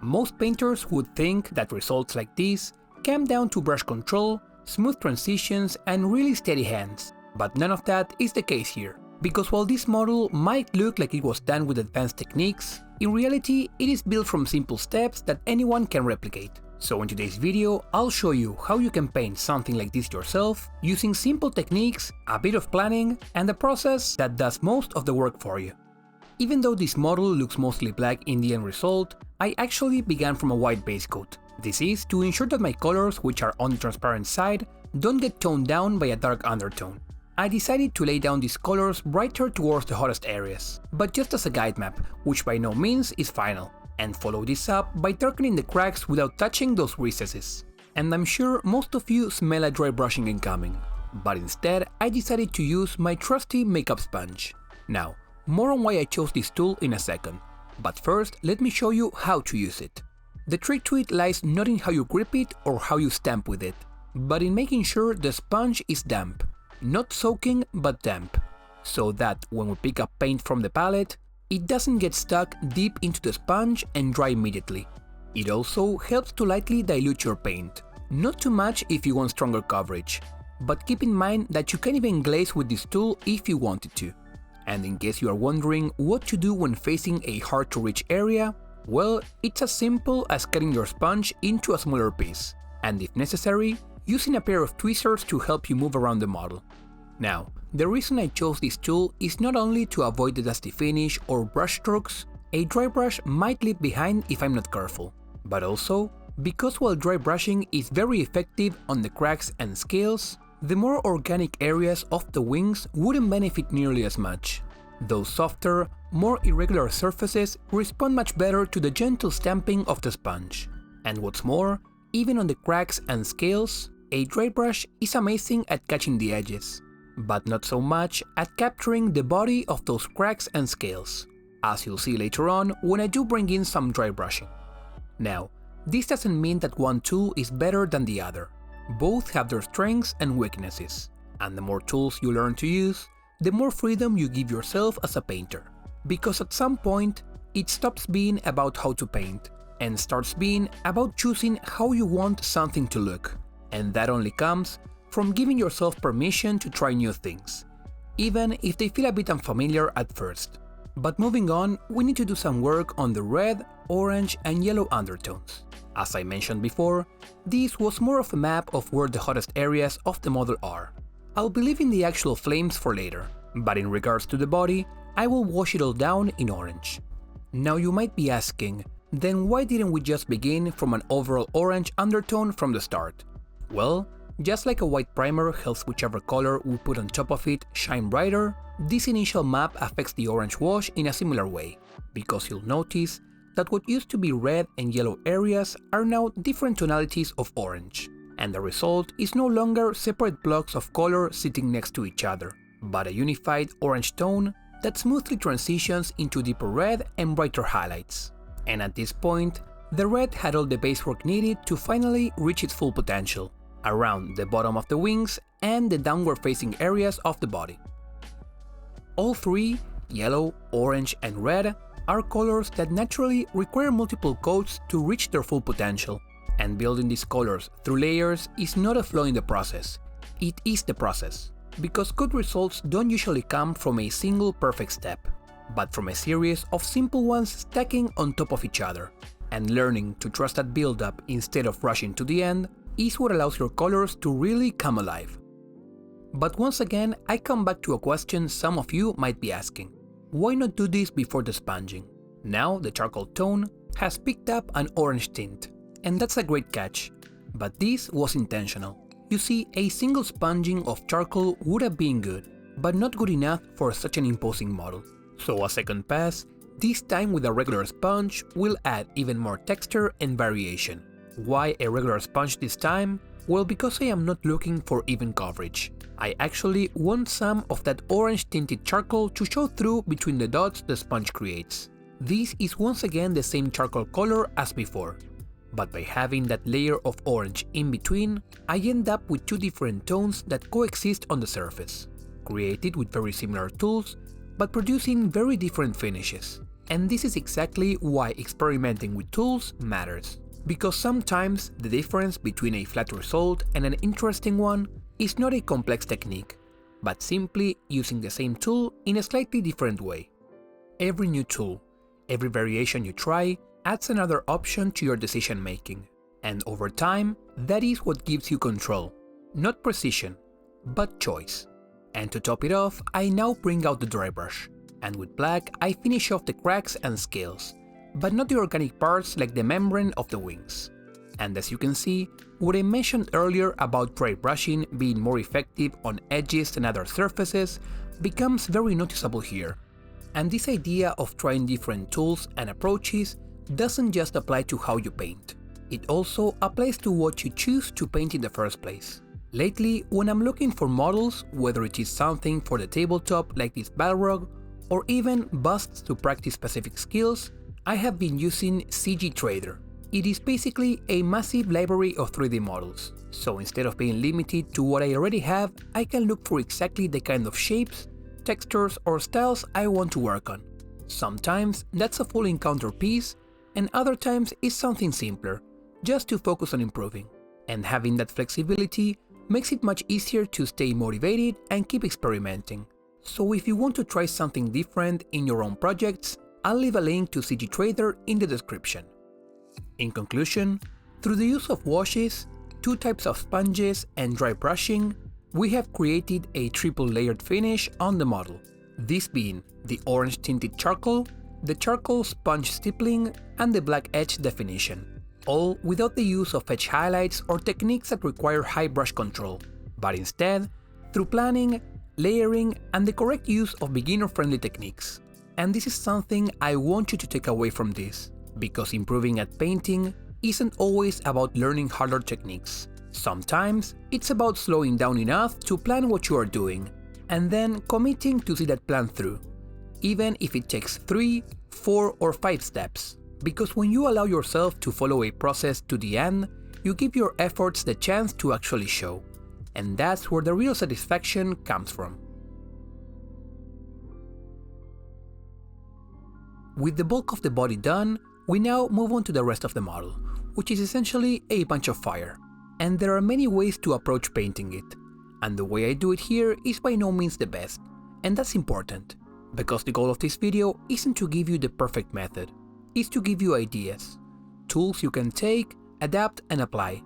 Most painters would think that results like this come down to brush control, smooth transitions and really steady hands, but none of that is the case here. Because while this model might look like it was done with advanced techniques, in reality it is built from simple steps that anyone can replicate. So in today's video, I'll show you how you can paint something like this yourself using simple techniques, a bit of planning, and a process that does most of the work for you. Even though this model looks mostly black in the end result, I actually began from a white base coat. This is to ensure that my colors, which are on the transparent side, don't get toned down by a dark undertone. I decided to lay down these colors brighter towards the hottest areas, but just as a guide map, which by no means is final, and follow this up by darkening the cracks without touching those recesses. And I'm sure most of you smell a dry brushing incoming, but instead I decided to use my trusty makeup sponge. Now, more on why I chose this tool in a second, but first let me show you how to use it. The trick to it lies not in how you grip it or how you stamp with it, but in making sure the sponge is damp, not soaking but damp, so that when we pick up paint from the palette, it doesn't get stuck deep into the sponge and dry immediately. It also helps to lightly dilute your paint, not too much if you want stronger coverage, but keep in mind that you can even glaze with this tool if you wanted to. And in case you are wondering what to do when facing a hard to reach area, well, it's as simple as cutting your sponge into a smaller piece, and if necessary, using a pair of tweezers to help you move around the model. Now, the reason I chose this tool is not only to avoid the dusty finish or brush strokes a dry brush might leave behind if I'm not careful, but also because while dry brushing is very effective on the cracks and scales, the more organic areas of the wings wouldn't benefit nearly as much. Those softer, more irregular surfaces respond much better to the gentle stamping of the sponge. And what's more, even on the cracks and scales, a dry brush is amazing at catching the edges, but not so much at capturing the body of those cracks and scales, as you'll see later on when I do bring in some dry brushing. Now, this doesn't mean that one tool is better than the other. Both have their strengths and weaknesses, and the more tools you learn to use, the more freedom you give yourself as a painter. Because at some point, it stops being about how to paint, and starts being about choosing how you want something to look. And that only comes from giving yourself permission to try new things, even if they feel a bit unfamiliar at first. But moving on, we need to do some work on the red, orange and yellow undertones. As I mentioned before, this was more of a map of where the hottest areas of the model are. I'll be leaving the actual flames for later, but in regards to the body, I will wash it all down in orange. Now you might be asking, then why didn't we just begin from an overall orange undertone from the start? Well, just like a white primer helps whichever color we put on top of it shine brighter, this initial map affects the orange wash in a similar way, because you'll notice that what used to be red and yellow areas are now different tonalities of orange, and the result is no longer separate blocks of color sitting next to each other, but a unified orange tone that smoothly transitions into deeper red and brighter highlights. And at this point, the red had all the base work needed to finally reach its full potential, around the bottom of the wings and the downward facing areas of the body. All three, yellow, orange and red, are colors that naturally require multiple coats to reach their full potential, and building these colors through layers is not a flaw in the process, it is the process, because good results don't usually come from a single perfect step, but from a series of simple ones stacking on top of each other, and learning to trust that build-up instead of rushing to the end is what allows your colors to really come alive. But once again, I come back to a question some of you might be asking. Why not do this before the sponging? Now the charcoal tone has picked up an orange tint, and that's a great catch, but this was intentional. You see, a single sponging of charcoal would have been good, but not good enough for such an imposing model. So a second pass, this time with a regular sponge, will add even more texture and variation. Why a regular sponge this time? Well, because I am not looking for even coverage. I actually want some of that orange tinted charcoal to show through between the dots the sponge creates. This is once again the same charcoal color as before, but by having that layer of orange in between, I end up with two different tones that coexist on the surface, created with very similar tools, but producing very different finishes. And this is exactly why experimenting with tools matters. Because sometimes the difference between a flat result and an interesting one is not a complex technique, but simply using the same tool in a slightly different way. Every new tool, every variation you try, adds another option to your decision making. And over time, that is what gives you control. Not precision, but choice. And to top it off, I now bring out the dry brush. And with black, I finish off the cracks and scales, but not the organic parts like the membrane of the wings. And as you can see, what I mentioned earlier about dry brushing being more effective on edges and other surfaces becomes very noticeable here. And this idea of trying different tools and approaches doesn't just apply to how you paint. It also applies to what you choose to paint in the first place. Lately, when I'm looking for models, whether it is something for the tabletop like this Balrog, or even busts to practice specific skills, I have been using CG Trader. It is basically a massive library of 3D models, so instead of being limited to what I already have, I can look for exactly the kind of shapes, textures or styles I want to work on. Sometimes that's a full encounter piece, and other times it's something simpler, just to focus on improving. And having that flexibility makes it much easier to stay motivated and keep experimenting. So if you want to try something different in your own projects, I'll leave a link to CG Trader in the description. In conclusion, through the use of washes, 2 types of sponges and dry brushing, we have created a triple layered finish on the model, this being the orange tinted charcoal, the charcoal sponge stippling, and the black edge definition, all without the use of edge highlights or techniques that require high brush control, but instead through planning, layering, and the correct use of beginner-friendly techniques. And this is something I want you to take away from this, because improving at painting isn't always about learning harder techniques. Sometimes it's about slowing down enough to plan what you are doing, and then committing to see that plan through, even if it takes 3, 4, or 5 steps. Because when you allow yourself to follow a process to the end, you give your efforts the chance to actually show. And that's where the real satisfaction comes from. With the bulk of the body done, we now move on to the rest of the model, which is essentially a bunch of fire. And there are many ways to approach painting it, and the way I do it here is by no means the best, and that's important, because the goal of this video isn't to give you the perfect method, it's to give you ideas, tools you can take, adapt and apply,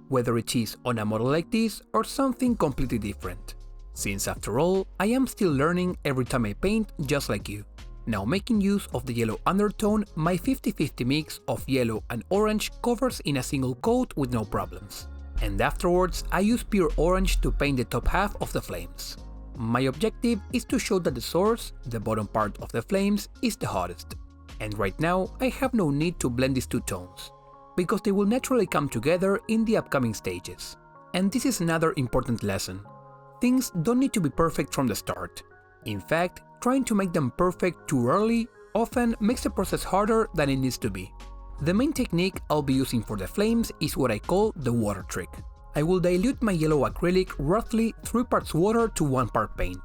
whether it is on a model like this or something completely different. Since after all, I am still learning every time I paint just like you. Now making use of the yellow undertone, my 50-50 mix of yellow and orange covers in a single coat with no problems. And afterwards, I use pure orange to paint the top half of the flames. My objective is to show that the source, the bottom part of the flames, is the hottest. And right now, I have no need to blend these 2 tones, because they will naturally come together in the upcoming stages. And this is another important lesson. Things don't need to be perfect from the start. In fact, trying to make them perfect too early often makes the process harder than it needs to be. The main technique I'll be using for the flames is what I call the water trick. I will dilute my yellow acrylic roughly 3 parts water to 1 part paint.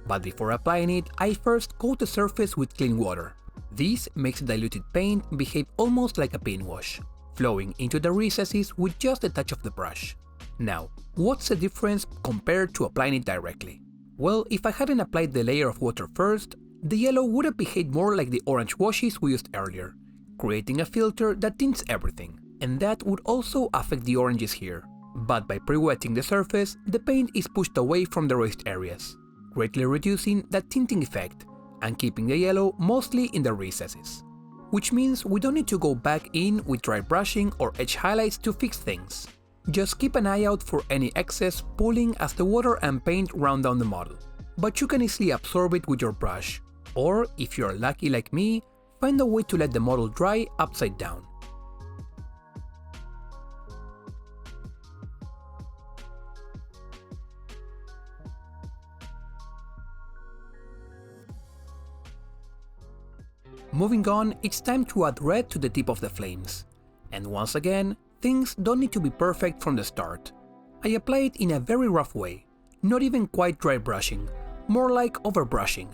But before applying it, I first coat the surface with clean water. This makes the diluted paint behave almost like a paint wash, flowing into the recesses with just a touch of the brush. Now, what's the difference compared to applying it directly? Well, if I hadn't applied the layer of water first, the yellow would have behaved more like the orange washes we used earlier, creating a filter that tints everything, and that would also affect the oranges here. But by pre-wetting the surface, the paint is pushed away from the raised areas, greatly reducing that tinting effect and keeping the yellow mostly in the recesses. Which means we don't need to go back in with dry brushing or edge highlights to fix things. Just keep an eye out for any excess pooling as the water and paint run down the model, but you can easily absorb it with your brush, or if you're lucky like me, find a way to let the model dry upside down. Moving on, it's time to add red to the tip of the flames. And once again, things don't need to be perfect from the start. I apply it in a very rough way, not even quite dry brushing, more like overbrushing,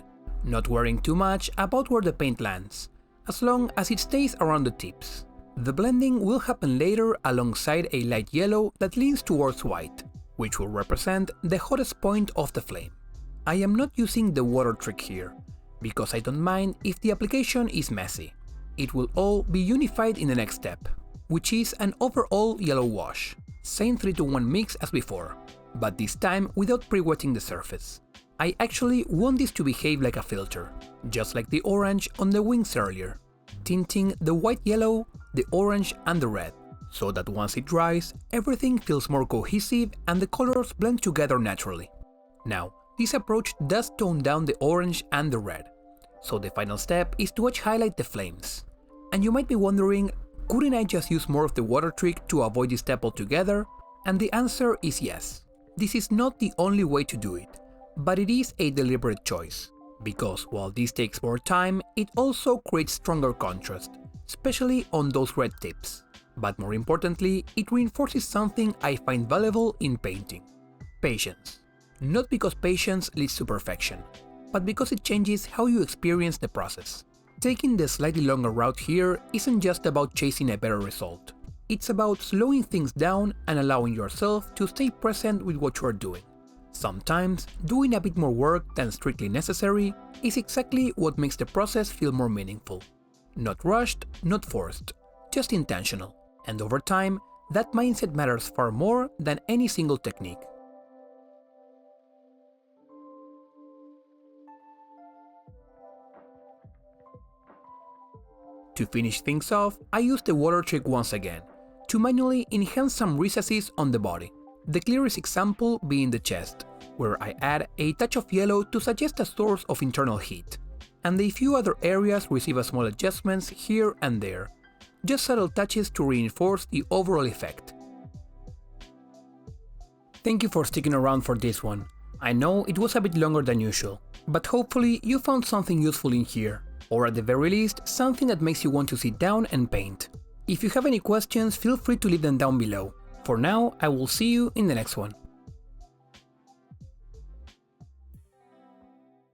not worrying too much about where the paint lands, as long as it stays around the tips. The blending will happen later alongside a light yellow that leans towards white, which will represent the hottest point of the flame. I am not using the water trick here, because I don't mind if the application is messy. It will all be unified in the next step, which is an overall yellow wash, same 3-to-1 mix as before, but this time without pre-wetting the surface. I actually want this to behave like a filter, just like the orange on the wings earlier, tinting the white yellow, the orange and the red, so that once it dries, everything feels more cohesive and the colors blend together naturally. Now, this approach does tone down the orange and the red, so the final step is to edge highlight the flames. And you might be wondering, couldn't I just use more of the water trick to avoid this step altogether? And the answer is yes. This is not the only way to do it, but it is a deliberate choice, because while this takes more time, it also creates stronger contrast, especially on those red tips. But more importantly, it reinforces something I find valuable in painting: patience. Not because patience leads to perfection, but because it changes how you experience the process. Taking the slightly longer route here isn't just about chasing a better result. It's about slowing things down and allowing yourself to stay present with what you are doing. Sometimes, doing a bit more work than strictly necessary is exactly what makes the process feel more meaningful. Not rushed, not forced, just intentional. And over time, that mindset matters far more than any single technique. To finish things off, I used the water trick once again, to manually enhance some recesses on the body. The clearest example being the chest, where I add a touch of yellow to suggest a source of internal heat, and a few other areas receive a small adjustments here and there, just subtle touches to reinforce the overall effect. Thank you for sticking around for this one. I know it was a bit longer than usual, but hopefully you found something useful in here, or at the very least, something that makes you want to sit down and paint. If you have any questions, feel free to leave them down below. For now, I will see you in the next one.